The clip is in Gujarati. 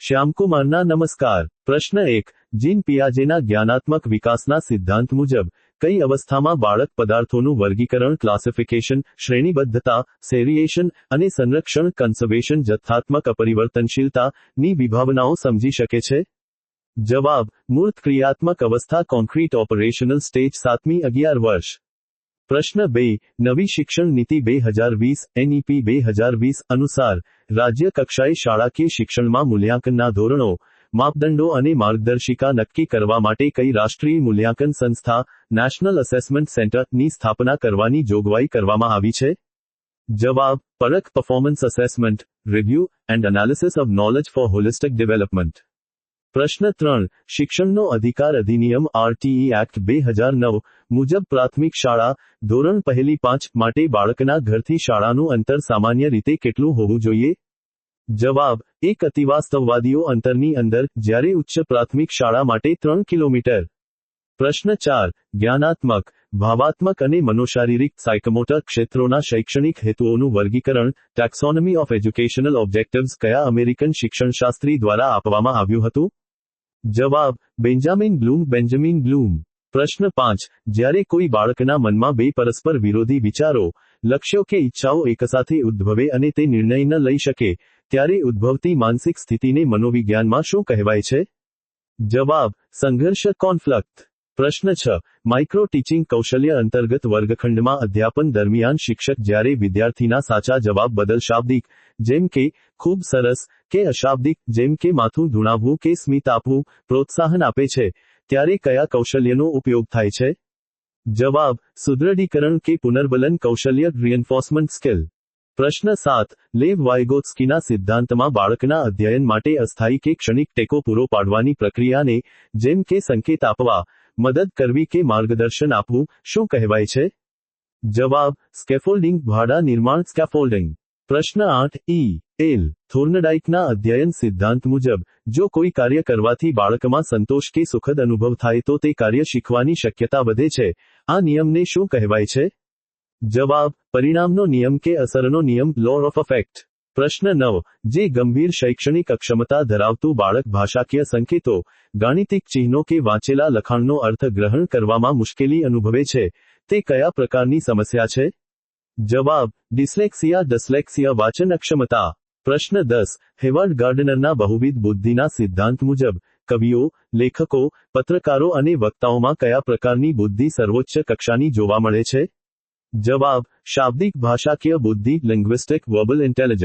શ્યામકુમારના નમસ્કાર। પ્રશ્ન 1 જીન પિયાજેના જ્ઞાનાત્મક વિકાસના સિદ્ધાંત મુજબ કઈ અવસ્થામાં બાળક પદાર્થોનું વર્ગીકરણ ક્લાસિફિકેશન, શ્રેણીબદ્ધતા, સેરિયેશન અને સંરક્ષણ કન્સર્વેશન જથ્થાત્મક અપરિવર્તનશીલતા ની વિભાવનાઓ સમજી શકે છે? જવાબ: મૂર્ત ક્રિયાત્મક અવસ્થા કોન્ક્રીટ ઓપરેશનલ સ્ટેજ 7મી 11 વર્ષ। પ્રશ્ન 2 નવી શિક્ષણ નીતિ 2020 NEP 2020 અનુસાર રાજ્ય કક્ષાએ શાળાકીય શિક્ષણમાં મૂલ્યાંકનના ધોરણો, માપદંડો અને માર્ગદર્શિકા નક્કી કરવા માટે કઈ રાષ્ટ્રીય મૂલ્યાંકન સંસ્થા નેશનલ અસેસમેન્ટ સેન્ટર ની સ્થાપના કરવાની જોગવાઈ કરવામાં આવી છે? જવાબ: PARAKH performance assessment, review and analysis of knowledge for holistic development. પ્રશ્ન 3 શિક્ષણનો અધિકાર અધિનિયમ RTE એક્ટ 2009 મુજબ પ્રાથમિક શાળા ધોરણ 1-5 માટે બાળકના ઘરથી શાળાનું અંતર સામાન્ય રીતે કેટલું હોવું જોઈએ? જવાબ: એક અતિવાસ્તવવાદીઓ અંતરની અંદર, જ્યારે ઉચ્ચ પ્રાથમિક શાળા માટે 3 કિલોમીટર। પ્રશ્ન 4 જ્ઞાનાત્મક, ભાવાત્મક અને મનોશારીરિક સાયકોમોટર ક્ષેત્રોના શૈક્ષણિક હેતુઓનું વર્ગીકરણ ટેક્સોનોમી ઓફ એજ્યુકેશનલ ઓબ્જેક્ટિવ્સ કયા અમેરિકન શિક્ષણશાસ્ત્રી દ્વારા આપવામાં આવ્યું હતું? જવાબ: બેન્જામિન બ્લૂમ। પ્રશ્ન 5 જ્યારે કોઈ બાળકના મનમાં બે પરસ્પર વિરોધી વિચારો, લક્ષ્યો કે ઈચ્છાઓ એકસાથે ઉદ્ભવે અને તે નિર્ણય ન લઈ શકે, ત્યારે ઉદ્ભવતી માનસિક સ્થિતિને મનોવિજ્ઞાનમાં શું કહેવાય છે? જવાબ: સંઘર્ષ કોન્ફ્લિક્ટ। પ્રશ્ન 6 માઇક્રો ટીચિંગ કૌશલ્ય અંતર્ગત વર્ગખંડમાં અધ્યાપન દરમિયાન શિક્ષક જ્યારે વિદ્યાર્થીના સાચા જવાબ બદલ શાબ્દિક, જેમ કે ખૂબ સરસ, કે અશાબ્દિક, જેમ કે માથું ધુણાવવું કે સ્મિત આપવું, પ્રોત્સાહન આપે છે, ત્યારે કયા કૌશલ્યનો ઉપયોગ થાય છે? જવાબ: સુદૃઢીકરણ કે પુનર્બલન કૌશલ્ય રિએન્ફોર્સમેન્ટ સ્કિલ। પ્રશ્ન 7 લેવ વાયગોત્સ્કીના સિદ્ધાંતમાં બાળકના અધ્યયન માટે અસ્થાયી કે ક્ષણિક ટેકો પૂરો પાડવાની પ્રક્રિયાને, જેમ કે સંકેત આપવા, મદદ કરવી કે માર્ગદર્શન આપવું, શું કહેવાય છે? જવાબ: સ્કેફોલ્ડિંગ ભાડા નિર્માણ સ્કેફોલ્ડિંગ। પ્રશ્ન 8 એલ થોર્નડાઇકના અધ્યયન સિદ્ધાંત મુજબ જો કોઈ કાર્ય કરવાથી બાળકમાં સંતોષ કે સુખદ અનુભવ થાય તો તે કાર્ય શીખવાની શક્યતા વધે છે। આ નિયમને શું કહેવાય છે? જવાબ: પરિણામનો નિયમ કે અસરનો નિયમ લો ઓફ ઇફેક્ટ। પ્રશ્ન 9 જે ગંભીર શૈક્ષણિક અક્ષમતા ધરાવતું બાળક ભાષાકીય સંકેતો, ગાણિતિક ચિહ્નો કે વાંચેલા લખાણનો અર્થ ગ્રહણ કરવામાં મુશ્કેલી અનુભવે છે, તે કયા પ્રકારની સમસ્યા છે? જવાબ: ડિસ્લેક્સિયા વાચન અક્ષમતા। પ્રશ્ન 10 હેવાર્ડ ગાર્ડનરના બહુવિધ બુદ્ધિના સિદ્ધાંત મુજબ કવિઓ, લેખકો, પત્રકારો અને વક્તાઓમાં કયા પ્રકારની બુદ્ધિ સર્વોચ્ચ કક્ષાની જોવા મળે છે? જવાબ: શાબ્દિક ભાષાકીય બુદ્ધિ લિંગ્વિસ્ટિક વર્બલ ઇન્ટેલિજન્સ।